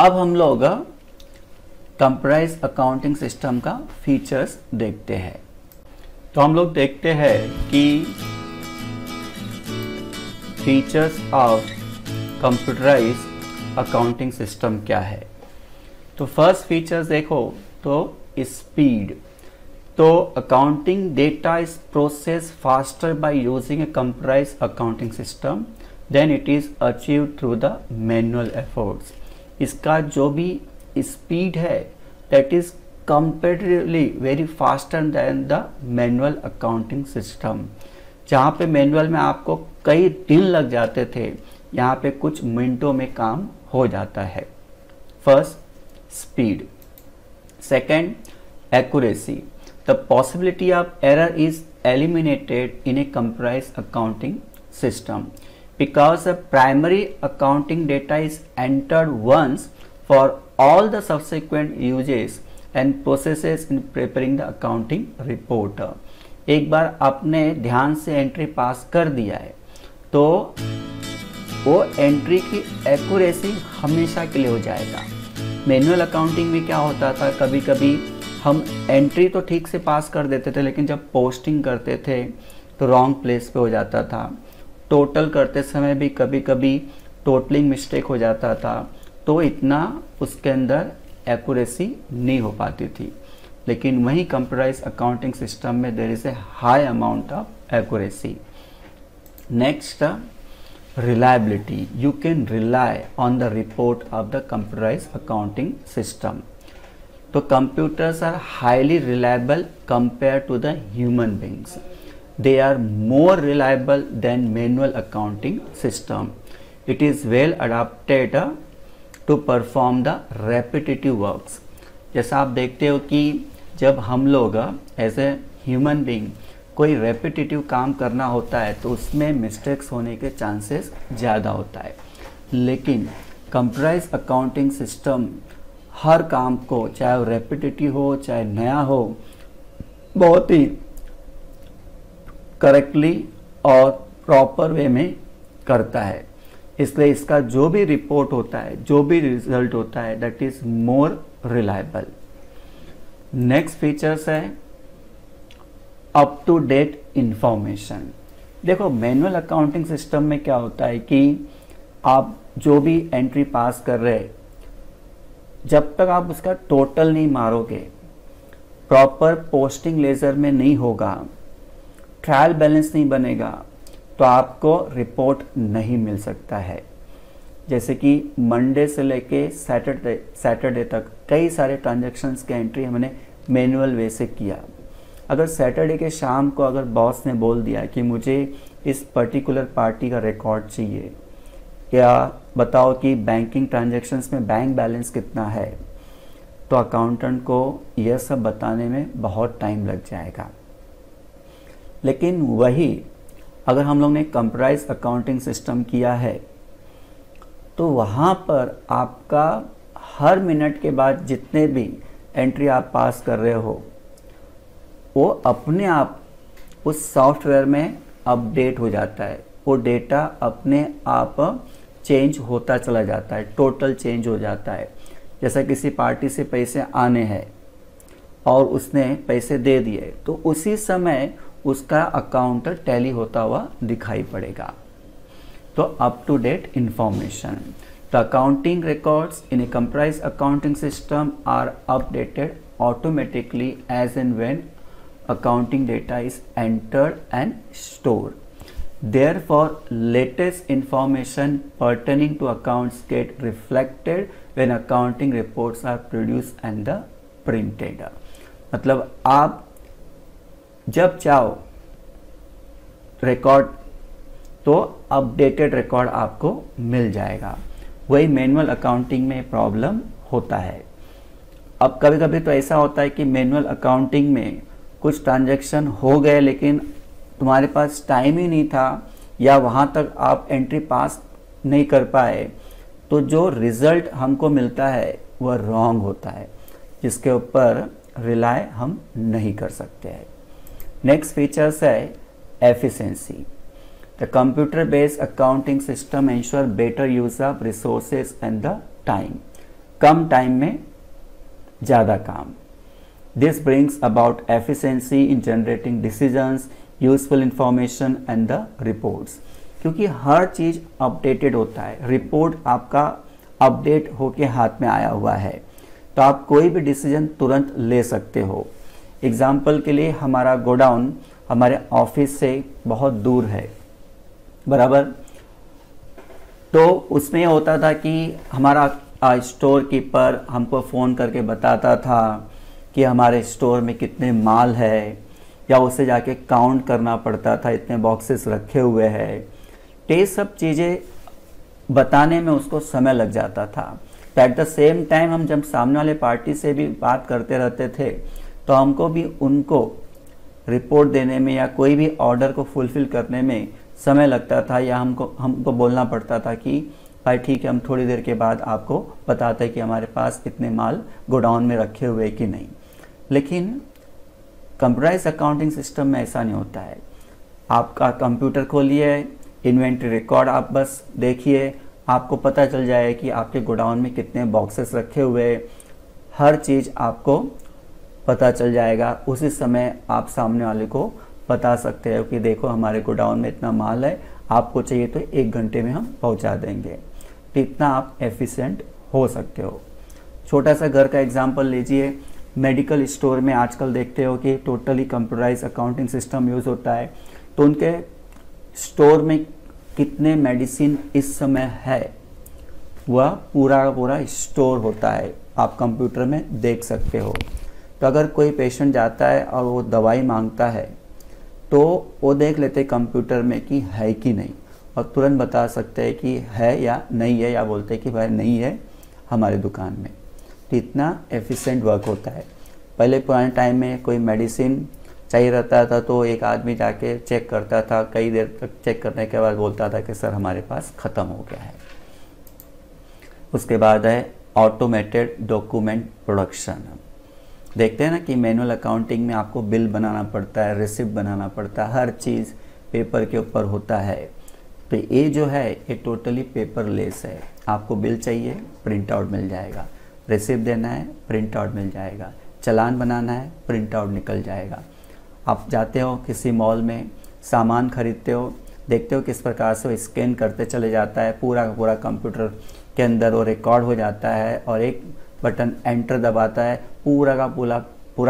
अब हम लोग कंप्यूटराइज अकाउंटिंग सिस्टम का फीचर्स देखते हैं। तो हम लोग देखते हैं कि features of computerise accounting system क्या है। तो फर्स्ट फीचर्स देखो तो स्पीड। तो accounting data is process faster by using a computerise accounting system than it is achieved through the manual efforts. इसका जो भी स्पीड है that is comparatively very faster than the manual accounting system. जहाँ पे manual में आपको कई दिन लग जाते थे, यहाँ पे कुछ मिनटों में काम हो जाता है। First speed, second accuracy. The possibility of error is eliminated in a computerised accounting system because the primary accounting data is entered once for all the subsequent uses and processes in preparing the accounting report। एक बार आपने ध्यान से entry पास कर दिया है तो वो entry की एक्यूरेसी हमेशा के लिए हो जाएगा। मैनुअल अकाउंटिंग में क्या होता था, कभी कभी हम एंट्री तो ठीक से पास कर देते थे लेकिन जब पोस्टिंग करते थे तो रॉन्ग प्लेस पे हो जाता था। टोटल करते समय भी कभी कभी टोटलिंग मिस्टेक हो जाता था, तो इतना उसके अंदर एक्यूरेसी नहीं हो पाती थी। लेकिन वहीं कंप्यूटराइज अकाउंटिंग सिस्टम में there is a high amount of accuracy. Next, reliability. You can rely on the report of the computerise accounting system. तो computers are highly reliable compare to the human beings. They are more reliable than manual accounting system. It is well adapted to perform the repetitive works। जैसा आप देखते हो कि जब हम लोग as a human being कोई रेपिटेटिव काम करना होता है तो उसमें मिस्टेक्स होने के चांसेस ज़्यादा होता है। लेकिन कंप्यूटराइज अकाउंटिंग सिस्टम हर काम को, चाहे वो रेपिटेटिव हो चाहे नया हो, बहुत ही करेक्टली और प्रॉपर वे में करता है। इसलिए इसका जो भी रिपोर्ट होता है, जो भी रिजल्ट होता है, that is more reliable. Next features है अप टू डेट इंफॉर्मेशन। देखो मैनुअल अकाउंटिंग सिस्टम में क्या होता है कि आप जो भी एंट्री पास कर रहे, जब तक आप उसका टोटल नहीं मारोगे, प्रॉपर पोस्टिंग लेजर में नहीं होगा, ट्रायल बैलेंस नहीं बनेगा, तो आपको रिपोर्ट नहीं मिल सकता है। जैसे कि मंडे से लेके सैटरडे तक कई सारे ट्रांजैक्शंस के एंट्री हमने मैनुअल वे से किया। अगर सैटरडे के शाम को अगर बॉस ने बोल दिया कि मुझे इस पर्टिकुलर पार्टी का रिकॉर्ड चाहिए, या बताओ कि बैंकिंग ट्रांजैक्शंस में बैंक बैलेंस कितना है, तो अकाउंटेंट को यह सब बताने में बहुत टाइम लग जाएगा। लेकिन वही अगर हम लोग ने कंप्यूटराइज अकाउंटिंग सिस्टम किया है तो वहाँ पर आपका हर मिनट के बाद जितने भी एंट्री आप पास कर रहे हो वो अपने आप उस सॉफ्टवेयर में अपडेट हो जाता है। वो डेटा अपने आप चेंज होता चला जाता है, टोटल चेंज हो जाता है। जैसा किसी पार्टी से पैसे आने हैं और उसने पैसे दे दिए तो उसी समय उसका अकाउंट टैली होता हुआ दिखाई पड़ेगा। तो up to date information. The accounting records in a computerised accounting system are updated automatically as and when accounting data is entered and stored. Therefore, latest information pertaining to accounts get reflected when accounting reports are produced and the printed। मतलब आप जब चाहो record तो updated record आपको मिल जाएगा। वही manual accounting में problem होता है। अब कभी कभी तो ऐसा होता है कि मैनुअल अकाउंटिंग में कुछ ट्रांजैक्शन हो गए लेकिन तुम्हारे पास टाइम ही नहीं था या वहाँ तक आप एंट्री पास नहीं कर पाए, तो जो रिज़ल्ट हमको मिलता है वह रॉन्ग होता है, जिसके ऊपर रिलाय हम नहीं कर सकते हैं। नेक्स्ट फीचर्स है efficiency. The computer based accounting system ensure better use of resources and the time. Come time में ज़्यादा काम। This brings about efficiency in generating decisions, useful information and the reports. क्योंकि हर चीज़ अपडेटेड होता है, report आपका update होके हाथ में आया हुआ है, तो आप कोई भी डिसीजन तुरंत ले सकते हो। एग्जाम्पल के लिए हमारा गोडाउन हमारे ऑफिस से बहुत दूर है, बराबर। तो उसमें होता था कि हमारा स्टोर कीपर हमको फ़ोन करके बताता था कि हमारे स्टोर में कितने माल है, या उसे जाके काउंट करना पड़ता था इतने बॉक्सेस रखे हुए हैं। तो ये सब चीज़ें बताने में उसको समय लग जाता था। तो एट द सेम टाइम हम जब सामने वाले पार्टी से भी बात करते रहते थे, तो हमको भी उनको रिपोर्ट देने में या कोई भी ऑर्डर को फुलफ़िल करने में समय लगता था, या हमको बोलना पड़ता था कि भाई ठीक है, हम थोड़ी देर के बाद आपको बताते हैं कि हमारे पास इतने माल गोडाउन में रखे हुए कि नहीं। लेकिन कंप्यूटराइज अकाउंटिंग सिस्टम में ऐसा नहीं होता है। आपका कंप्यूटर खोलिए, इन्वेंट्री रिकॉर्ड आप बस देखिए, आपको पता चल जाए कि आपके गोडाउन में कितने बॉक्सेस रखे हुए, हर चीज़ आपको पता चल जाएगा। उसी समय आप सामने वाले को बता सकते हो कि देखो हमारे गोडाउन में इतना माल है, आपको चाहिए तो 1 घंटे में हम पहुंचा देंगे। तो इतना आप एफिशिएंट हो सकते हो। छोटा सा घर का एग्जांपल लीजिए। मेडिकल स्टोर में आजकल देखते हो कि totally computerise accounting system use होता है। तो उनके स्टोर में कितने मेडिसिन इस समय है, वह पूरा का पूरा स्टोर होता है, आप कंप्यूटर में देख सकते हो। तो अगर कोई पेशेंट जाता है और वो दवाई मांगता है, तो वो देख लेते कंप्यूटर में कि है कि नहीं, और तुरंत बता सकते हैं कि है या नहीं है, या बोलते हैं कि भाई नहीं है हमारे दुकान में। तो इतना एफिशिएंट वर्क होता है। पहले पुराने टाइम में कोई मेडिसिन चाहिए रहता था तो एक आदमी जाके चेक करता था, कई देर तक चेक करने के बाद बोलता था कि सर हमारे पास ख़त्म हो गया है। उसके बाद है ऑटोमेटेड डॉक्यूमेंट प्रोडक्शन। देखते हैं ना कि मैनुअल अकाउंटिंग में आपको बिल बनाना पड़ता है, रिसिप्ट बनाना पड़ता है, हर चीज़ पेपर के ऊपर होता है। तो ये जो है ये टोटली पेपरलेस है। आपको बिल चाहिए, प्रिंट आउट मिल जाएगा, रिसिप्ट देना है, प्रिंट आउट मिल जाएगा, चालान बनाना है, प्रिंट आउट निकल जाएगा। आप जाते हो किसी मॉल में, सामान खरीदते हो, देखते हो किस प्रकार से वो स्कैन करते चले जाता है, पूरा का पूरा कंप्यूटर के अंदर वो रिकॉर्ड हो जाता है, और एक बटन एंटर दबाता है, पूरा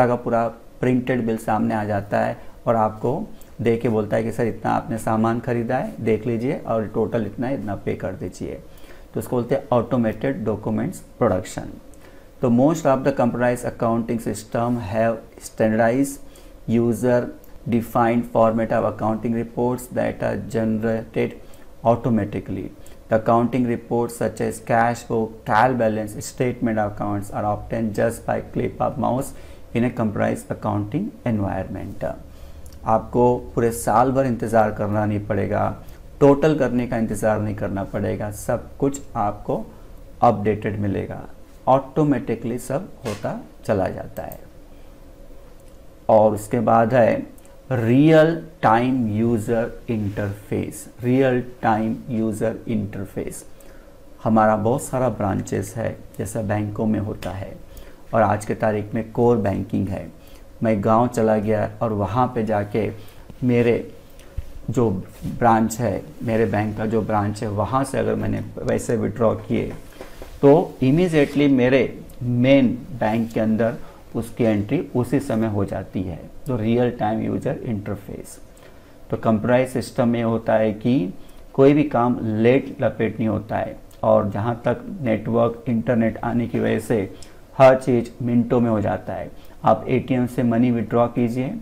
का पूरा प्रिंटेड बिल सामने आ जाता है, और आपको देख के बोलता है कि सर इतना आपने सामान खरीदा है, देख लीजिए और टोटल इतना पे कर दीजिए। तो उसको बोलते हैं ऑटोमेटेड डॉक्यूमेंट्स प्रोडक्शन। तो most of the computerised accounting system have standardised user defined format of accounting reports that are generated automatically. The accounting reports such as cash book, trial balance, statement of accounts are obtained just by click of mouse in a computerized accounting environment. आपको पूरे साल भर इंतज़ार करना नहीं पड़ेगा, total करने का इंतज़ार नहीं करना पड़ेगा, सब कुछ आपको अपडेटेड मिलेगा, ऑटोमेटिकली सब होता चला जाता है। और उसके बाद है real time user interface. Real time user interface हमारा बहुत सारा ब्रांचेस है, जैसा बैंकों में होता है, और आज के तारीख में कोर बैंकिंग है। मैं गांव चला गया और वहाँ पे जाके मेरे जो ब्रांच है, मेरे बैंक का जो ब्रांच है, वहाँ से अगर मैंने पैसे विड्रॉ किए तो इमीडिएटली मेरे मेन बैंक के अंदर उसकी एंट्री उसी समय हो जाती है। तो रियल टाइम यूजर इंटरफेस। तो कंप्यूटराइज सिस्टम में होता है कि कोई भी काम लेट लपेट नहीं होता है, और जहाँ तक नेटवर्क इंटरनेट आने की वजह से हर चीज़ मिनटों में हो जाता है। आप एटीएम से मनी विड्रॉ कीजिए,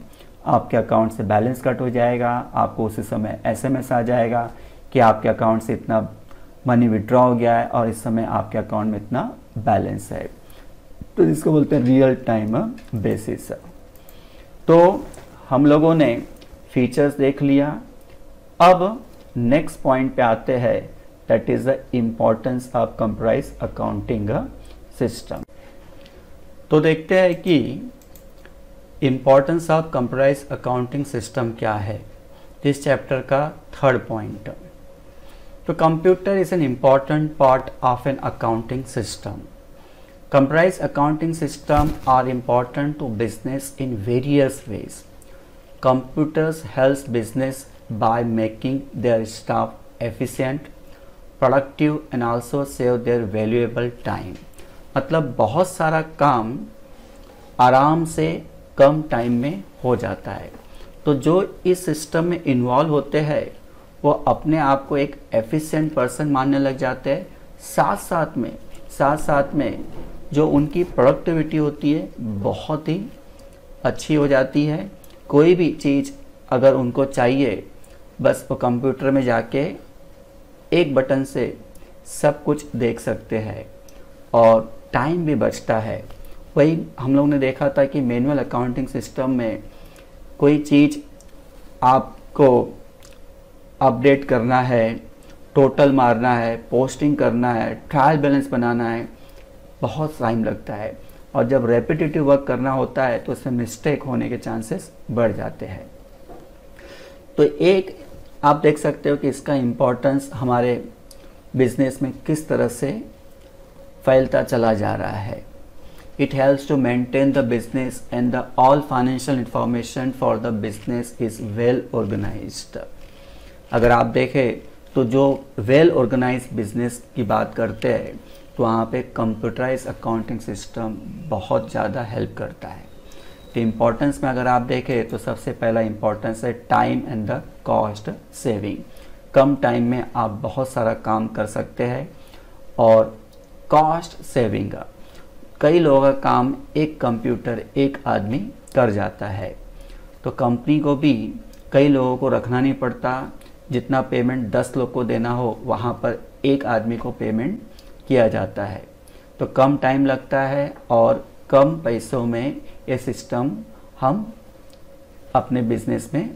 आपके अकाउंट से बैलेंस कट हो जाएगा, आपको उसी समय एसएमएस आ जाएगा कि आपके अकाउंट से इतना मनी विड्रॉ हो गया है और इस समय आपके अकाउंट में इतना बैलेंस है। तो जिसको बोलते हैं रियल टाइम बेसिस। तो हम लोगों ने फीचर्स देख लिया। अब नेक्स्ट पॉइंट पे आते हैं, that is the importance of computerise accounting system. तो देखते हैं कि importance of computerise accounting system क्या है, इस चैप्टर का 3rd पॉइंट। तो computer is an important part of an accounting system. Computerized accounting systems are important to business in various ways. Computers helps business by making their staff efficient, productive and also save their valuable time. मतलब बहुत सारा काम आराम से कम time में हो जाता है। तो जो इस सिस्टम में इन्वॉल्व होते हैं वो अपने आप को एक एफिशिएंट पर्सन मानने लग जाते हैं। साथ साथ में जो उनकी प्रोडक्टिविटी होती है बहुत ही अच्छी हो जाती है। कोई भी चीज़ अगर उनको चाहिए बस वो कंप्यूटर में जाके एक बटन से सब कुछ देख सकते हैं और टाइम भी बचता है। वही हम लोग ने देखा था कि मैनुअल अकाउंटिंग सिस्टम में कोई चीज़ आपको अपडेट करना है, टोटल मारना है, पोस्टिंग करना है, ट्रायल बैलेंस बनाना है, बहुत टाइम लगता है और जब रेपिटेटिव वर्क करना होता है तो उसमें मिस्टेक होने के चांसेस बढ़ जाते हैं। तो एक आप देख सकते हो कि इसका इम्पोर्टेंस हमारे बिजनेस में किस तरह से फैलता चला जा रहा है। It helps to maintain the business and the all financial information for the business is well organized। अगर आप देखें तो जो वेल ऑर्गेनाइज्ड बिजनेस की बात करते हैं तो वहाँ पे कंप्यूटराइज अकाउंटिंग सिस्टम बहुत ज़्यादा हेल्प करता है। तो इम्पोर्टेंस में अगर आप देखें तो सबसे पहला इम्पोर्टेंस है time and the cost saving. Come time में आप बहुत सारा काम कर सकते हैं और कॉस्ट सेविंग का कई लोगों का काम एक कंप्यूटर एक आदमी कर जाता है। तो कंपनी को भी कई लोगों को रखना नहीं पड़ता। जितना पेमेंट 10 लोग को देना हो वहाँ पर एक आदमी को पेमेंट किया जाता है। तो कम टाइम लगता है और कम पैसों में ये सिस्टम हम अपने बिजनेस में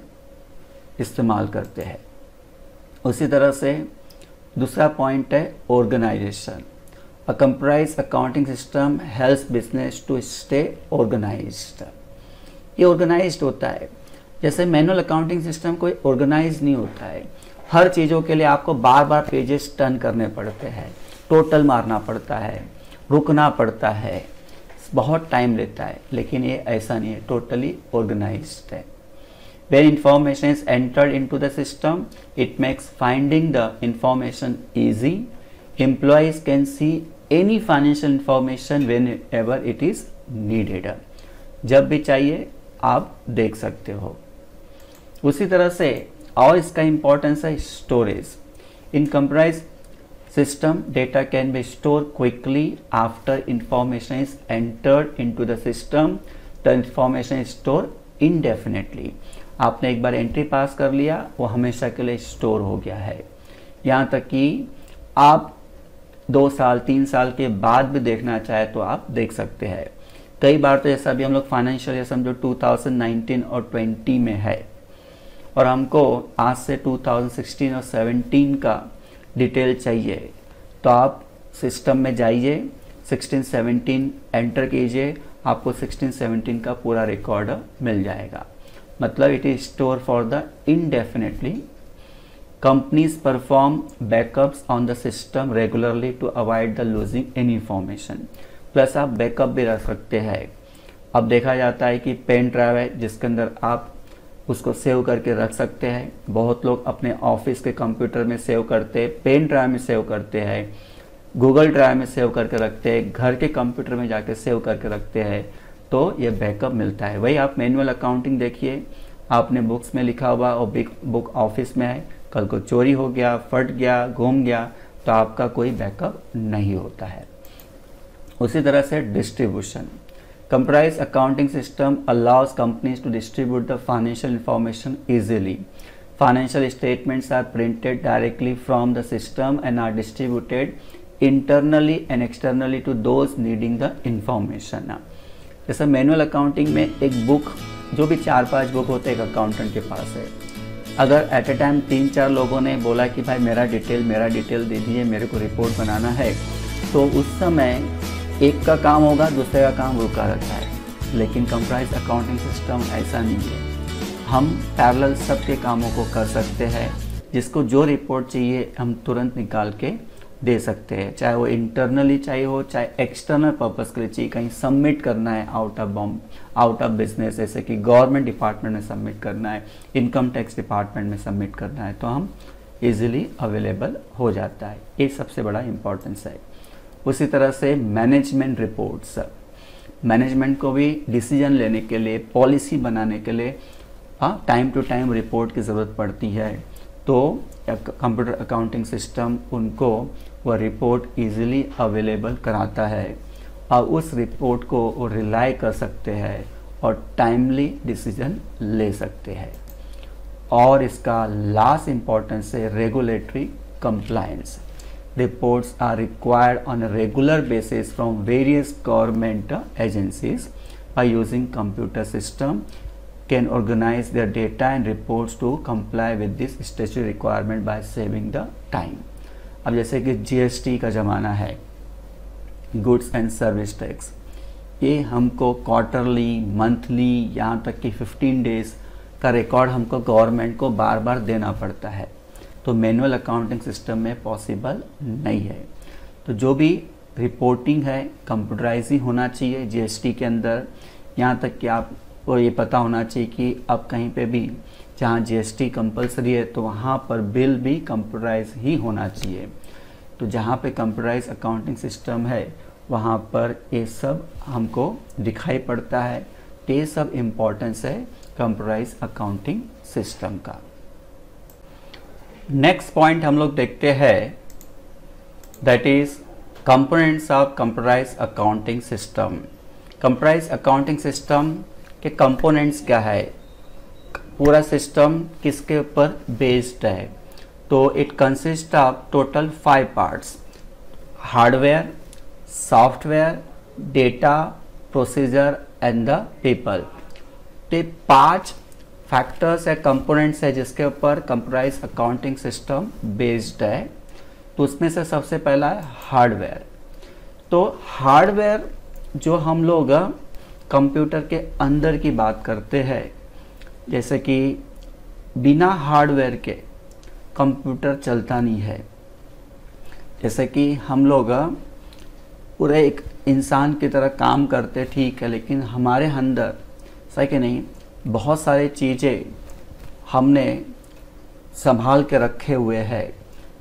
इस्तेमाल करते हैं। उसी तरह से दूसरा पॉइंट है organisation. A computerized accounting system helps business to stay organized। ये ऑर्गेनाइज्ड होता है। जैसे मैनुअल अकाउंटिंग सिस्टम कोई ऑर्गेनाइज नहीं होता है। हर चीज़ों के लिए आपको बार बार पेजेस टर्न करने पड़ते हैं, टोटल मारना पड़ता है, रुकना पड़ता है, बहुत टाइम लेता है। लेकिन ये ऐसा नहीं है, टोटली ऑर्गेनाइज्ड है। When information is entered into the system, it makes finding the information easy। Employees can see any financial information whenever it is needed। जब भी चाहिए आप देख सकते हो। उसी तरह से और इसका इम्पोर्टेंस है storage. In computerised system data can be store quickly after information is entered into the system. The information is store indefinitely. आपने एक बार एंट्री पास कर लिया, वो हमेशा के लिए स्टोर हो गया है। यहाँ तक कि आप 2 साल 3 साल के बाद भी देखना चाहे तो आप देख सकते हैं। कई बार तो जैसा भी हम लोग फाइनेंशियल ईयर समझो 2019 और 20 में है और हमको आज से 2016 और 17 का डिटेल चाहिए तो आप सिस्टम में जाइए, 16-17 एंटर कीजिए, आपको 16-17 का पूरा रिकॉर्ड मिल जाएगा। मतलब it is store for the indefinitely. Companies perform backups on the system regularly to avoid the losing any information। Plus आप बैकअप भी रख सकते हैं। अब देखा जाता है कि पेन ड्राइव है जिसके अंदर आप उसको सेव करके रख सकते हैं। बहुत लोग अपने ऑफिस के कंप्यूटर में सेव करते हैं, पेन ड्राइव में सेव करते हैं, गूगल ड्राइव में सेव करके रखते हैं, घर के कंप्यूटर में जाके सेव करके रखते हैं। तो ये बैकअप मिलता है। वही आप मैनुअल अकाउंटिंग देखिए, आपने बुक्स में लिखा हुआ और बिग बुक ऑफिस में है, कल को चोरी हो गया, फट गया, घूम गया तो आपका कोई बैकअप नहीं होता है। उसी तरह से distribution. Computerised accounting system allows companies to distribute the financial information easily. Financial statements are printed directly from the system and are distributed internally and externally to those needing the information. जैसे manual accounting में एक book, जो भी 4-5 book होते हैं एक accountant के पास है, अगर एट ए टाइम 3-4 लोगों ने बोला कि भाई मेरा डिटेल दे दीजिए, मेरे को रिपोर्ट बनाना है, तो उस समय एक का काम होगा, दूसरे का काम रुका रहता है। लेकिन कंप्यूटराइज्ड अकाउंटिंग सिस्टम ऐसा नहीं है। हम पैरेलल सबके कामों को कर सकते हैं। जिसको जो रिपोर्ट चाहिए हम तुरंत निकाल के दे सकते हैं, चाहे वो इंटरनली चाहिए हो चाहे एक्सटर्नल पर्पस के लिए चाहिए, कहीं सबमिट करना है आउट ऑफ बिजनेस, जैसे कि गवर्नमेंट डिपार्टमेंट में सबमिट करना है, इनकम टैक्स डिपार्टमेंट में सबमिट करना है, तो हम इजीली अवेलेबल हो जाता है। ये सबसे बड़ा इम्पोर्टेंस है। उसी तरह से मैनेजमेंट रिपोर्ट्स, मैनेजमेंट को भी डिसीजन लेने के लिए, पॉलिसी बनाने के लिए टाइम टू टाइम रिपोर्ट की ज़रूरत पड़ती है, तो कंप्यूटर अकाउंटिंग सिस्टम उनको वह रिपोर्ट इजीली अवेलेबल कराता है और उस रिपोर्ट को वो रिलाई कर सकते हैं और टाइमली डिसीजन ले सकते हैं। और इसका लास्ट इम्पोर्टेंस है regulatory compliance. Reports are required on a regular basis from various government agencies by using computer system can organize their data and reports to comply with this statutory requirement by saving the time। अब जैसे कि GST का ज़माना है, goods and service tax, ये हमको quarterly, monthly, यहाँ तक कि 15 डेज का रिकॉर्ड हमको गवर्नमेंट को बार बार देना पड़ता है, तो मैनुअल अकाउंटिंग सिस्टम में पॉसिबल नहीं है। तो जो भी रिपोर्टिंग है कंप्यूटराइज ही होना चाहिए GST के अंदर। यहाँ तक कि आपको ये पता होना चाहिए कि अब कहीं पे भी जहाँ GST कंपलसरी है तो वहाँ पर बिल भी कंप्यूटराइज ही होना चाहिए। तो जहाँ पे कंप्यूटराइज अकाउंटिंग सिस्टम है वहाँ पर ये सब हमको दिखाई पड़ता है। तो ये सब इम्पोर्टेंस है कंप्यूटराइज अकाउंटिंग सिस्टम का। नेक्स्ट पॉइंट हम लोग देखते हैं, that is components of computerise accounting system. Computerise accounting system के कंपोनेंट्स क्या है, पूरा सिस्टम किसके ऊपर बेस्ड है, तो it consist of total 5 parts: hardware, software, data, procedure and the people. तो 5 फैक्टर्स है, कंपोनेंट्स है जिसके ऊपर कंप्यूटराइज अकाउंटिंग सिस्टम बेस्ड है। तो उसमें से सबसे पहला है हार्डवेयर। तो हार्डवेयर जो हम लोग कंप्यूटर के अंदर की बात करते हैं, जैसे कि बिना हार्डवेयर के कंप्यूटर चलता नहीं है। जैसे कि हम लोग पूरे एक इंसान की तरह काम करते, ठीक है, लेकिन हमारे अंदर सही कि नहीं बहुत सारी चीज़ें हमने संभाल के रखे हुए हैं।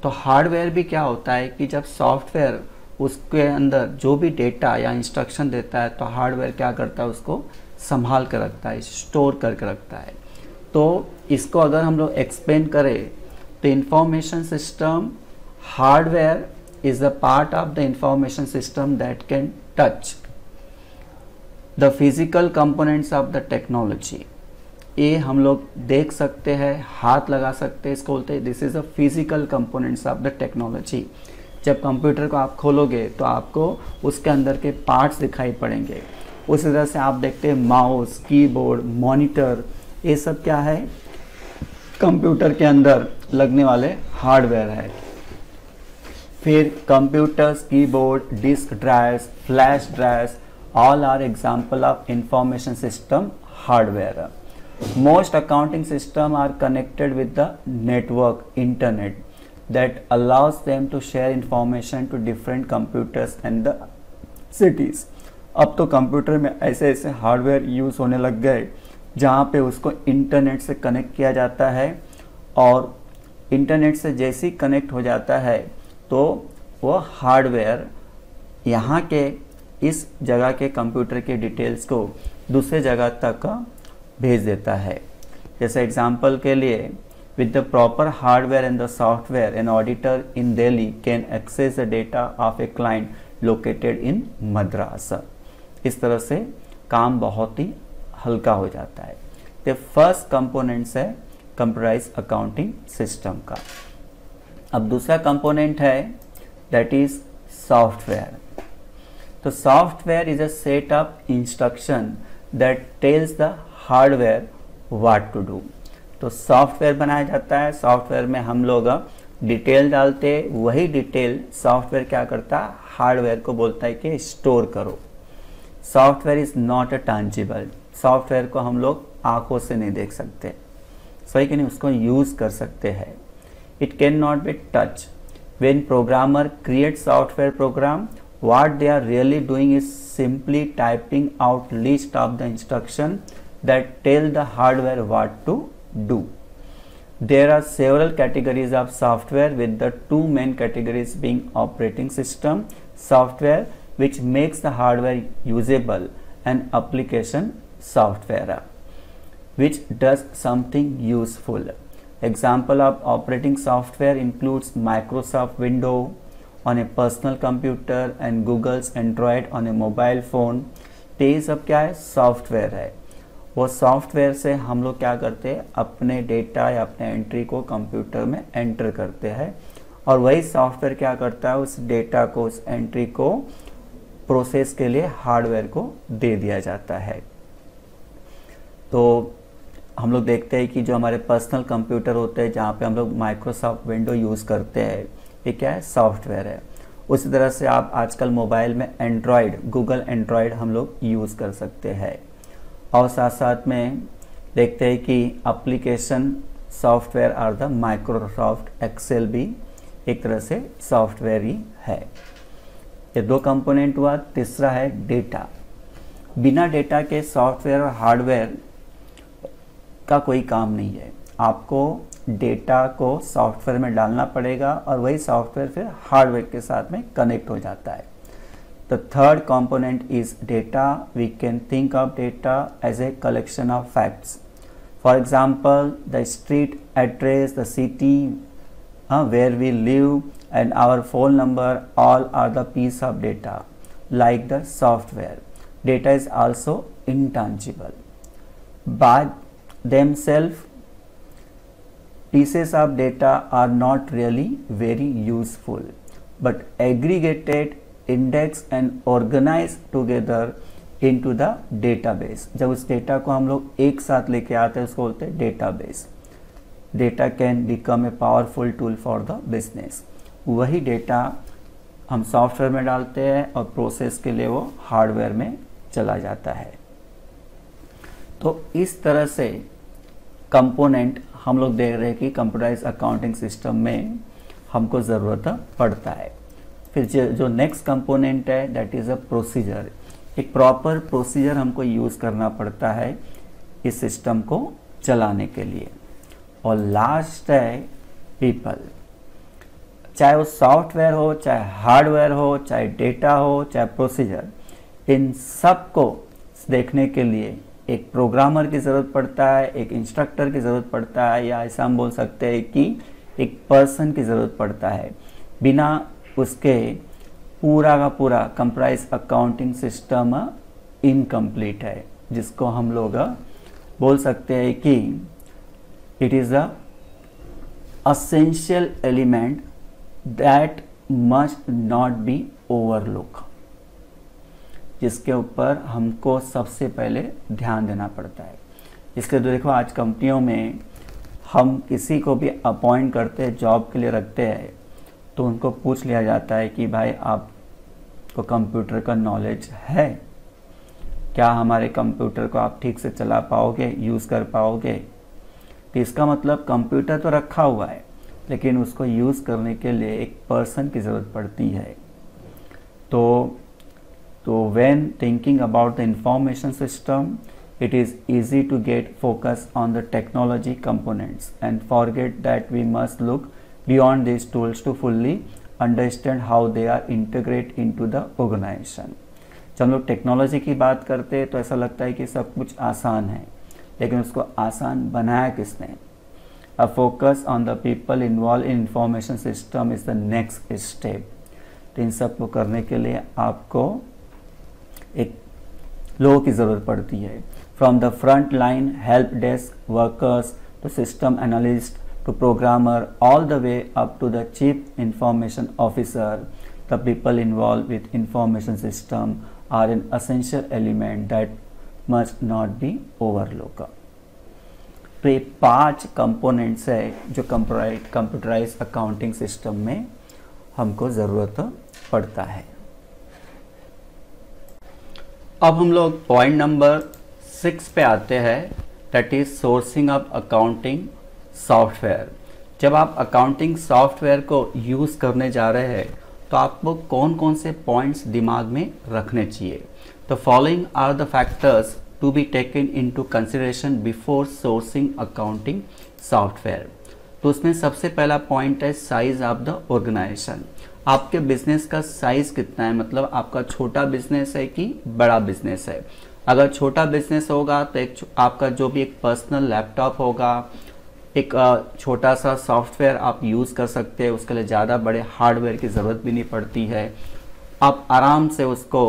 तो हार्डवेयर भी क्या होता है कि जब सॉफ्टवेयर उसके अंदर जो भी डेटा या इंस्ट्रक्शन देता है तो हार्डवेयर क्या करता है, उसको संभाल कर रखता है, स्टोर करके रखता है। तो इसको अगर हम लोग एक्सप्लेन करें तो information system, hardware is a part of the information system that can touch the physical components of the technology. ये हम लोग देख सकते हैं, हाथ लगा सकते हैं, इसको बोलते हैं this is a physical components of the technology. जब कंप्यूटर को आप खोलोगे तो आपको उसके अंदर के पार्ट्स दिखाई पड़ेंगे। उसी तरह से आप देखते हैं माउस, कीबोर्ड, मॉनिटर, ये सब क्या है, कंप्यूटर के अंदर लगने वाले हार्डवेयर है। फिर computers, keyboard, disk drives, flash drives, all are example of information system hardware. Most accounting system are connected with the network internet that allows them to share information to different computers and the cities. अब तो computer में ऐसे ऐसे hardware use होने लग गए जहाँ पे उसको इंटरनेट से कनेक्ट किया जाता है, और इंटरनेट से जैसे ही कनेक्ट हो जाता है तो वो हार्डवेयर यहाँ के इस जगह के कंप्यूटर के डिटेल्स को दूसरे जगह तक भेज देता है। जैसे एग्जांपल के लिए, with the proper hardware and the software an auditor in Delhi can access the data of a client located in Madras. इस तरह से काम बहुत ही हल्का हो जाता है। द फर्स्ट कंपोनेंट्स है कंप्यूटराइज अकाउंटिंग सिस्टम का। अब दूसरा कंपोनेंट है दैट इज सॉफ्टवेयर। तो software is a set of instruction that tells the hardware what to do. तो सॉफ्टवेयर बनाया जाता है, सॉफ्टवेयर में हम लोग डिटेल डालते, वही डिटेल सॉफ्टवेयर क्या करता है, हार्डवेयर को बोलता है कि स्टोर करो। Software is not a tangible. Software को हम लोग आंखों से नहीं देख सकते, सही कि नहीं, उसको यूज़ कर सकते हैं। It can not be touch. when programmer creates software program, what they are really doing is simply typing out list of the instruction that tell the hardware what to do. There are several categories of software, with the two main categories being operating system software, which makes the hardware usable, and application software, which does something useful. Example of operating software includes Microsoft Windows on a personal computer and Google's Android on a mobile phone। तो ये सब क्या है, software है। वो software से हम लोग क्या करते हैं, अपने डेटा या अपने एंट्री को कंप्यूटर में एंटर करते हैं, और वही सॉफ्टवेयर क्या करता है, उस डेटा को, उस एंट्री को प्रोसेस के लिए हार्डवेयर को दे दिया जाता है। तो हम लोग देखते हैं कि जो हमारे पर्सनल कंप्यूटर होते हैं, जहाँ पे हम लोग माइक्रोसॉफ्ट विंडो यूज़ करते हैं, ये क्या है, सॉफ्टवेयर है। उसी तरह से आप आजकल मोबाइल में एंड्रॉयड, गूगल एंड्रॉयड हम लोग यूज़ कर सकते हैं। और साथ साथ में देखते हैं कि application software are the Microsoft Excel भी एक तरह से सॉफ्टवेयर ही है। ये दो कंपोनेंट हुआ। तीसरा है डेटा। बिना डेटा के सॉफ्टवेयर और हार्डवेयर का कोई काम नहीं है। आपको डेटा को सॉफ्टवेयर में डालना पड़ेगा और वही सॉफ्टवेयर फिर हार्डवेयर के साथ में कनेक्ट हो जाता है। The third component is data. We can think of data as a collection of facts. For example, the street address, the city where we live, and our phone number, all are the piece of data. Like the software, data is also intangible. By themselves, pieces of data are not really very useful, but aggregated, index and organise together into the database. जब उस data को हम लोग एक साथ लेके आते हैं, उसको बोलते हैं database. Data can become a powerful tool for the business. वही डेटा हम सॉफ्टवेयर में डालते हैं और प्रोसेस के लिए वो हार्डवेयर में चला जाता है। तो इस तरह से कंपोनेंट हम लोग देख रहे हैं कि कंप्यूटराइज अकाउंटिंग सिस्टम में हमको ज़रूरत पड़ता है। फिर जो नेक्स्ट कंपोनेंट है, दैट इज़ अ प्रोसीजर। एक प्रॉपर प्रोसीजर हमको यूज़ करना पड़ता है इस सिस्टम को चलाने के लिए। और लास्ट है पीपल। चाहे वो सॉफ्टवेयर हो, चाहे हार्डवेयर हो, चाहे डेटा हो, चाहे प्रोसीजर, इन सब को देखने के लिए एक प्रोग्रामर की ज़रूरत पड़ता है, एक इंस्ट्रक्टर की ज़रूरत पड़ता है, या ऐसा हम बोल सकते हैं कि एक पर्सन की ज़रूरत पड़ता है। बिना उसके पूरा का पूरा कंप्यूटराइज अकाउंटिंग सिस्टम इनकम्प्लीट है, जिसको हम लोग बोल सकते हैं कि it is a essential element that must not be overlook, जिसके ऊपर हमको सबसे पहले ध्यान देना पड़ता है। इसके तो देखो, आज कंपनियों में हम किसी को भी अपॉइंट करते हैं, जॉब के लिए रखते हैं, तो उनको पूछ लिया जाता है कि भाई आपको कंप्यूटर का नॉलेज है क्या, हमारे कंप्यूटर को आप ठीक से चला पाओगे, यूज़ कर पाओगे। तो इसका मतलब कंप्यूटर तो रखा हुआ है, लेकिन उसको यूज़ करने के लिए एक पर्सन की ज़रूरत पड़ती है। तो when thinking about the information system, it is easy to get focused on the technology components and forget that we must look beyond these tools to fully understand how they are integrate into the organization। जब हम लोग technology की बात करते हैं तो ऐसा लगता है कि सब कुछ आसान है, लेकिन उसको आसान बनाया किसने। A focus on the people involved in information system is the next step। तो इन सब को करने के लिए आपको एक लोगों की ज़रूरत पड़ती है। From the front line help desk workers to system analyst to programmer, all the way up to the chief information officer, the people involved with information system are an essential element that must not be overlooked। तो ये 5 components है जो computerise accounting system में हमको ज़रूरत पड़ता है। अब हम लोग पॉइंट नंबर 6 पे आते हैं, that is sourcing of accounting software. जब आप अकाउंटिंग सॉफ्टवेयर को यूज़ करने जा रहे हैं तो आपको कौन कौन से पॉइंट्स दिमाग में रखने चाहिए। तो following are the factors to be taken into consideration before sourcing accounting software. तो उसमें सबसे पहला पॉइंट है साइज ऑफ द ऑर्गेनाइजेशन। आपके बिजनेस का साइज कितना है, मतलब आपका छोटा बिजनेस है कि बड़ा बिजनेस है। अगर छोटा बिजनेस होगा तो आपका जो भी एक पर्सनल लैपटॉप होगा, एक छोटा सा सॉफ्टवेयर आप यूज़ कर सकते हैं, उसके लिए ज़्यादा बड़े हार्डवेयर की ज़रूरत भी नहीं पड़ती है, आप आराम से उसको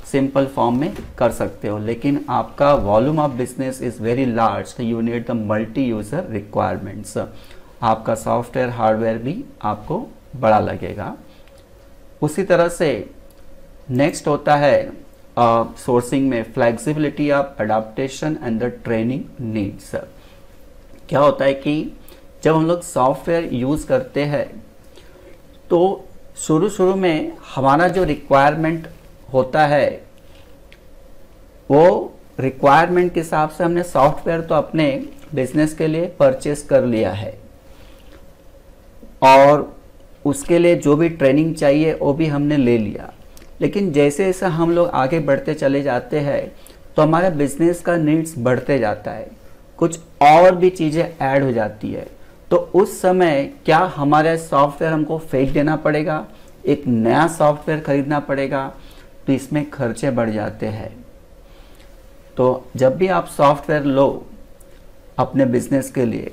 सिंपल फॉर्म में कर सकते हो। लेकिन आपका volume of business is very large, तो you need the multi user requirements. आपका सॉफ्टवेयर हार्डवेयर भी आपको बड़ा लगेगा। उसी तरह से नेक्स्ट होता है सोर्सिंग में flexibility of adaptation and the training needs. क्या होता है कि जब हम लोग सॉफ्टवेयर यूज़ करते हैं तो शुरू में हमारा जो रिक्वायरमेंट होता है वो रिक्वायरमेंट के हिसाब से हमने सॉफ्टवेयर तो अपने बिजनेस के लिए परचेस कर लिया है और उसके लिए जो भी ट्रेनिंग चाहिए वो भी हमने ले लिया। लेकिन जैसे जैसे हम लोग आगे बढ़ते चले जाते हैं तो हमारे बिजनेस का नीड्स बढ़ते जाता है, कुछ और भी चीज़ें ऐड हो जाती है। तो उस समय क्या हमारा सॉफ्टवेयर हमको फेंक देना पड़ेगा, एक नया सॉफ्टवेयर खरीदना पड़ेगा, तो इसमें खर्चे बढ़ जाते हैं। तो जब भी आप सॉफ्टवेयर लो अपने बिजनेस के लिए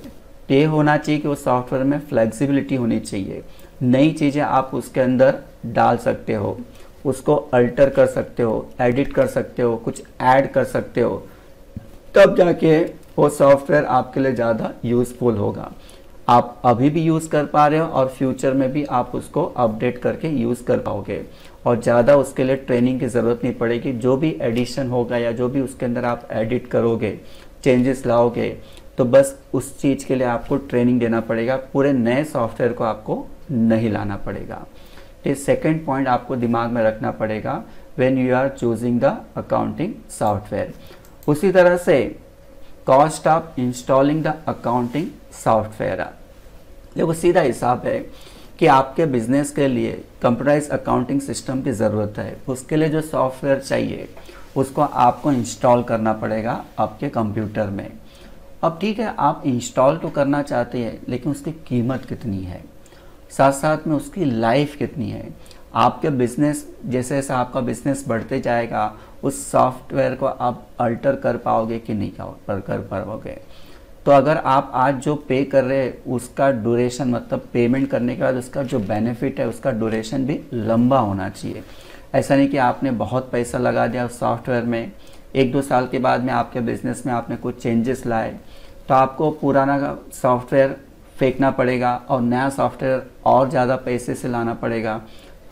तो ये होना चाहिए कि वो सॉफ्टवेयर में फ्लेक्सिबिलिटी होनी चाहिए। नई चीज़ें आप उसके अंदर डाल सकते हो, उसको अल्टर कर सकते हो, एडिट कर सकते हो, कुछ ऐड कर सकते हो, तब जाके वो सॉफ्टवेयर आपके लिए ज़्यादा यूज़फुल होगा। आप अभी भी यूज़ कर पा रहे हो और फ्यूचर में भी आप उसको अपडेट करके यूज़ कर पाओगे और ज़्यादा उसके लिए ट्रेनिंग की ज़रूरत नहीं पड़ेगी। जो भी एडिशन होगा या जो भी उसके अंदर आप एडिट करोगे, चेंजेस लाओगे, तो बस उस चीज़ के लिए आपको ट्रेनिंग देना पड़ेगा, पूरे नए सॉफ्टवेयर को आपको नहीं लाना पड़ेगा। ये सेकेंड पॉइंट आपको दिमाग में रखना पड़ेगा when you are choosing the accounting software. उसी तरह से cost of installing the accounting software, देखो सीधा हिसाब है कि आपके बिजनेस के लिए कंप्यूटराइज अकाउंटिंग सिस्टम की ज़रूरत है। उसके लिए जो सॉफ्टवेयर चाहिए उसको आपको इंस्टॉल करना पड़ेगा आपके कंप्यूटर में। अब ठीक है, आप इंस्टॉल तो करना चाहते हैं लेकिन उसकी कीमत कितनी है, साथ साथ में उसकी लाइफ कितनी है। आपके बिजनेस जैसे जैसे आपका बिजनेस बढ़ते जाएगा उस सॉफ्टवेयर को आप अल्टर कर पाओगे कि नहीं कर पाओगे। तो अगर आप आज जो पे कर रहे हैं उसका ड्यूरेशन, मतलब पेमेंट करने के बाद उसका जो बेनिफिट है उसका ड्यूरेशन भी लंबा होना चाहिए। ऐसा नहीं कि आपने बहुत पैसा लगा दिया उस सॉफ्टवेयर में, 1-2 साल के बाद में आपके बिजनेस में आपने कुछ चेंजेस लाए तो आपको पुराना सॉफ्टवेयर फेंकना पड़ेगा और नया सॉफ्टवेयर और ज़्यादा पैसे से लाना पड़ेगा।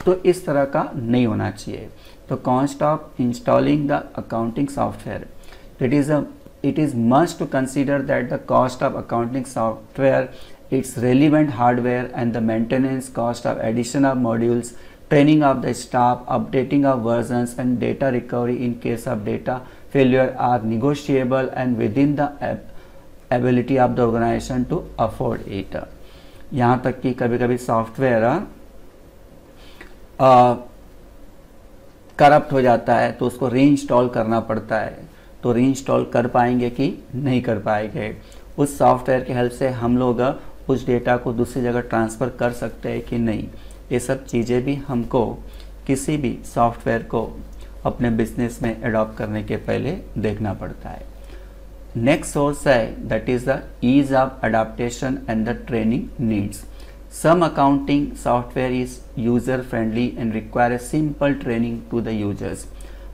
तो इस तरह का नहीं होना चाहिए। तो cost of installing the accounting software, it is must to consider that the cost of accounting software, its relevant hardware and the maintenance cost of addition of modules, training of the staff, updating of versions and data recovery in case of data failure are negotiable and within the ability of the organization to afford it। यहाँ तक कि कभी कभी software corrupt हो जाता है तो उसको रीइंस्टॉल करना पड़ता है। तो रीइंस्टॉल कर पाएंगे कि नहीं कर पाएंगे, उस सॉफ्टवेयर की हेल्प से हम लोग उस डेटा को दूसरी जगह ट्रांसफ़र कर सकते हैं कि नहीं, ये सब चीज़ें भी हमको किसी भी सॉफ्टवेयर को अपने बिजनेस में अडॉप्ट करने के पहले देखना पड़ता है। नेक्स्ट सोर्स है that is the ease of adaptation and the training needs. Some accounting software is user friendly and require a simple training to the users.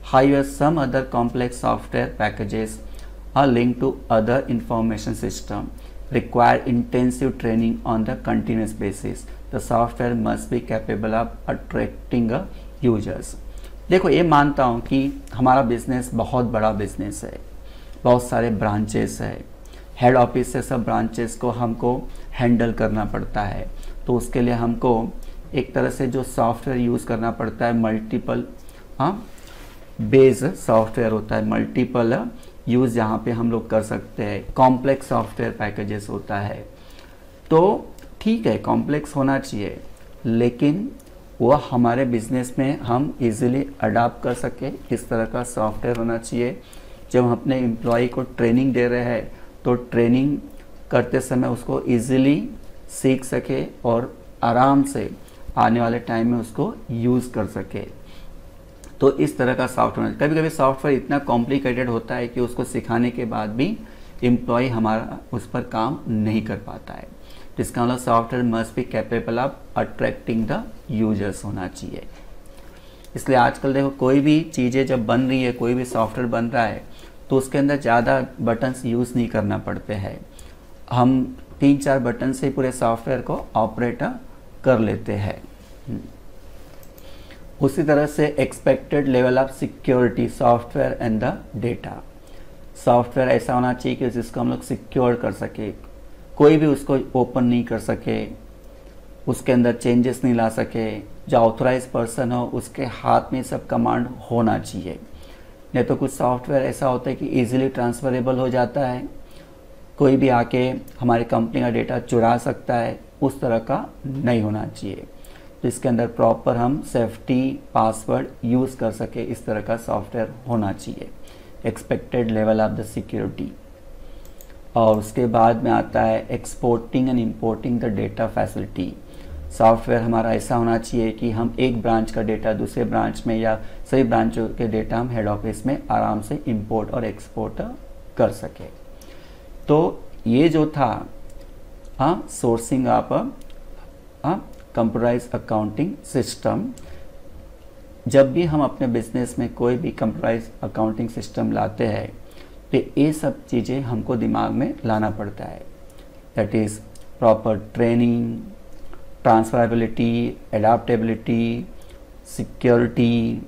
However, some other complex software packages are linked to other information system, require intensive training on the continuous basis. The software must be capable of attracting users. देखो, ये मानता हूँ कि हमारा business बहुत बड़ा business है, बहुत सारे ब्रांचेस है, हेड ऑफिस से सब ब्रांचेस को हमको हैंडल करना पड़ता है। तो उसके लिए हमको एक तरह से जो सॉफ्टवेयर यूज़ करना पड़ता है, मल्टीपल बेस सॉफ्टवेयर होता है, मल्टीपल यूज़ जहाँ पे हम लोग कर सकते हैं, कॉम्प्लेक्स सॉफ्टवेयर पैकेजेस होता है। तो ठीक है, कॉम्प्लेक्स होना चाहिए, लेकिन वह हमारे बिजनेस में हम इजीली अडाप्ट कर सके इस तरह का सॉफ्टवेयर होना चाहिए। जब हम अपने एम्प्लॉय को ट्रेनिंग दे रहे हैं तो ट्रेनिंग करते समय उसको इजीली सीख सके और आराम से आने वाले टाइम में उसको यूज़ कर सके। तो इस तरह का सॉफ्टवेयर, कभी कभी सॉफ्टवेयर इतना कॉम्प्लिकेटेड होता है कि उसको सिखाने के बाद भी एम्प्लॉय हमारा उस पर काम नहीं कर पाता है। तो इसका मतलब software must be capable of attracting the users होना चाहिए। इसलिए आजकल देखो कोई भी चीज़ें जब बन रही है, कोई भी सॉफ्टवेयर बन रहा है तो उसके अंदर ज़्यादा बटन्स यूज़ नहीं करना पड़ते हैं। हम 3-4 बटन से पूरे सॉफ्टवेयर को ऑपरेट कर लेते हैं। उसी तरह से expected level of security software and the data. Software ऐसा होना चाहिए कि जिसको हम लोग सिक्योर कर सके, कोई भी उसको ओपन नहीं कर सके, उसके अंदर चेंजेस नहीं ला सके। जो ऑथराइज पर्सन हो उसके हाथ में सब कमांड होना चाहिए। नहीं तो कुछ सॉफ्टवेयर ऐसा होता है कि इजीली ट्रांसफरेबल हो जाता है, कोई भी आके हमारी कंपनी का डेटा चुरा सकता है, उस तरह का नहीं होना चाहिए। तो इसके अंदर प्रॉपर हम सेफ्टी पासवर्ड यूज़ कर सके इस तरह का सॉफ्टवेयर होना चाहिए, expected level of the security. और उसके बाद में आता है exporting and importing the data facility. Software हमारा ऐसा होना चाहिए कि हम एक ब्रांच का डेटा दूसरे ब्रांच में या सभी ब्रांचों के डेटा हम हेड ऑफिस में आराम से इंपोर्ट और एक्सपोर्ट कर सके। तो ये जो था sourcing of computerise accounting system. जब भी हम अपने बिजनेस में कोई भी कंप्यूटराइज अकाउंटिंग सिस्टम लाते हैं तो ये सब चीज़ें हमको दिमाग में लाना पड़ता है। That is proper training, transferability, adaptability, security,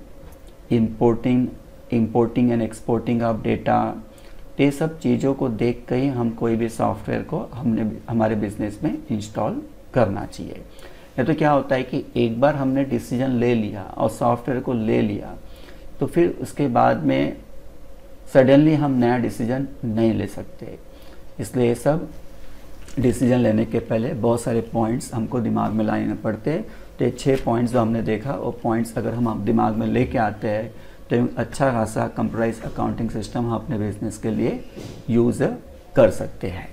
importing and exporting of data. ये सब चीज़ों को देख कर ही हम कोई भी सॉफ्टवेयर को हमारे बिजनेस में इंस्टॉल करना चाहिए। नहीं तो क्या होता है कि एक बार हमने डिसीजन ले लिया और सॉफ्टवेयर को ले लिया तो फिर उसके बाद में सडनली हम नया डिसीजन नहीं ले सकते। इसलिए ये सब डिसीजन लेने के पहले बहुत सारे पॉइंट्स हमको दिमाग में लाने पड़ते। तो ये 6 पॉइंट्स जो हमने देखा वो पॉइंट्स अगर हम दिमाग में लेके आते हैं तो अच्छा खासा कंप्यूटराइज अकाउंटिंग सिस्टम हम अपने बिजनेस के लिए यूज़ कर सकते हैं।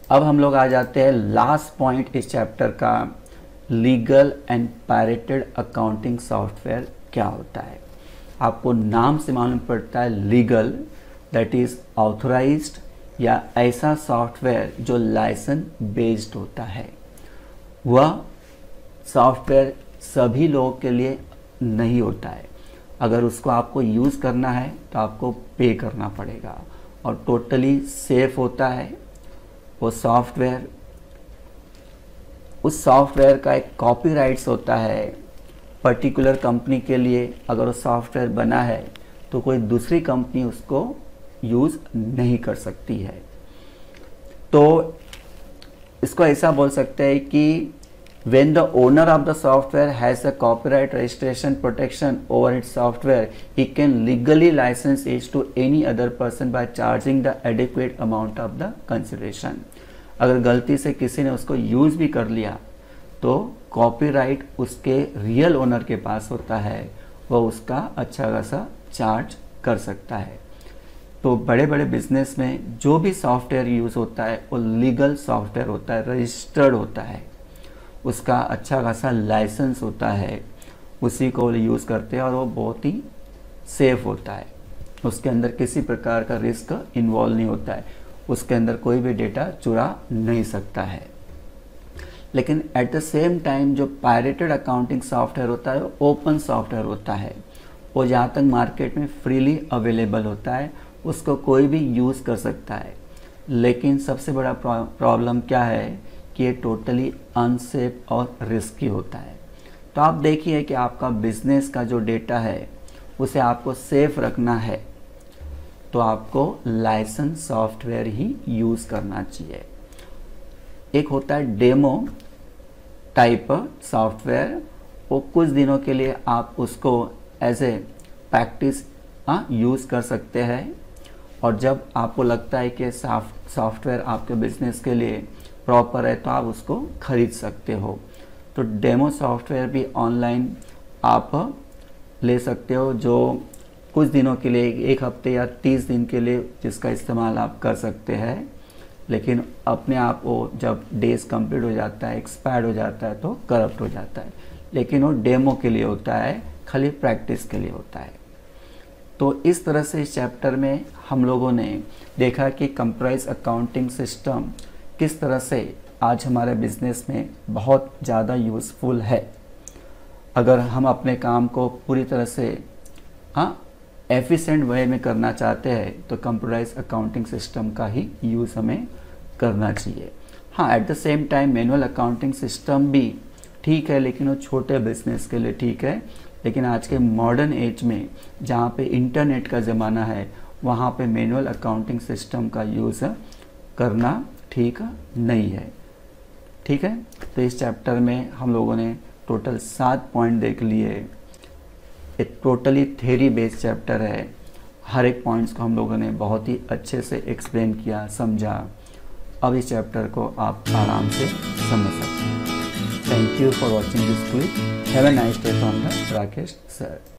अब हम लोग आ जाते हैं लास्ट पॉइंट इस चैप्टर का, legal and pirated accounting software क्या होता है। आपको नाम से मालूम पड़ता है लीगल, दैट इज़ ऑथराइज्ड या ऐसा सॉफ्टवेयर जो लाइसेंस बेस्ड होता है। वह सॉफ्टवेयर सभी लोगों के लिए नहीं होता है। अगर उसको आपको यूज़ करना है तो आपको पे करना पड़ेगा और टोटली सेफ होता है वो सॉफ्टवेयर। उस सॉफ्टवेयर का एक कॉपीराइट्स होता है पर्टिकुलर कंपनी के लिए। अगर वो सॉफ्टवेयर बना है तो कोई दूसरी कंपनी उसको यूज़ नहीं कर सकती है। तो इसको ऐसा बोल सकते हैं कि when the owner of the software has a copyright registration protection over its software, he can legally license it to any other person by charging the adequate amount of the consideration. अगर गलती से किसी ने उसको use भी कर लिया तो कॉपीराइट उसके रियल ओनर के पास होता है, वह उसका अच्छा खासा चार्ज कर सकता है। तो बड़े बड़े बिजनेस में जो भी सॉफ्टवेयर यूज़ होता है वो लीगल सॉफ्टवेयर होता है, रजिस्टर्ड होता है, उसका अच्छा खासा लाइसेंस होता है, उसी को यूज़ करते हैं और वो बहुत ही सेफ होता है। उसके अंदर किसी प्रकार का रिस्क इन्वॉल्व नहीं होता है, उसके अंदर कोई भी डेटा चुरा नहीं सकता है। लेकिन एट द सेम टाइम जो पायरेटेड अकाउंटिंग सॉफ्टवेयर होता है वो ओपन सॉफ्टवेयर होता है। वो जहाँ तक मार्केट में फ्रीली अवेलेबल होता है उसको कोई भी यूज़ कर सकता है। लेकिन सबसे बड़ा प्रॉब्लम क्या है कि ये टोटली अनसेफ और रिस्की होता है। तो आप देखिए कि आपका बिजनेस का जो डेटा है उसे आपको सेफ रखना है तो आपको लाइसेंस सॉफ्टवेयर ही यूज़ करना चाहिए। एक होता है डेमो टाइप सॉफ्टवेयर, वो कुछ दिनों के लिए आप उसको एज ए प्रैक्टिस यूज़ कर सकते हैं और जब आपको लगता है कि सॉफ्टवेयर आपके बिजनेस के लिए प्रॉपर है तो आप उसको खरीद सकते हो। तो डेमो सॉफ्टवेयर भी ऑनलाइन आप ले सकते हो, जो कुछ दिनों के लिए, 1 हफ्ते या 30 दिन के लिए जिसका इस्तेमाल आप कर सकते हैं। लेकिन अपने आप वो जब डेज कंप्लीट हो जाता है, एक्सपायर्ड हो जाता है तो करप्ट हो जाता है। लेकिन वो डेमो के लिए होता है, खाली प्रैक्टिस के लिए होता है। तो इस तरह से इस चैप्टर में हम लोगों ने देखा कि कंप्यूटराइज अकाउंटिंग सिस्टम किस तरह से आज हमारे बिजनेस में बहुत ज़्यादा यूज़फुल है। अगर हम अपने काम को पूरी तरह से एफिशिएंट वे में करना चाहते हैं तो कंप्यूटराइज अकाउंटिंग सिस्टम का ही यूज़ हमें करना चाहिए। हाँ, at the same time manual accounting system भी ठीक है, लेकिन वो छोटे बिजनेस के लिए ठीक है। लेकिन आज के मॉडर्न एज में जहाँ पे इंटरनेट का ज़माना है, वहाँ पे मैनुअल अकाउंटिंग सिस्टम का यूज़ करना ठीक नहीं है। ठीक है, तो इस चैप्टर में हम लोगों ने टोटल 7 पॉइंट देख लिए। एक टोटली थ्योरी बेस्ड चैप्टर है। हर एक पॉइंट्स को हम लोगों ने बहुत ही अच्छे से एक्सप्लेन किया, समझा। अब इस चैप्टर को आप आराम से समझ सकते हैं। Thank you for watching this clip. Have a nice day from the Rakesh sir.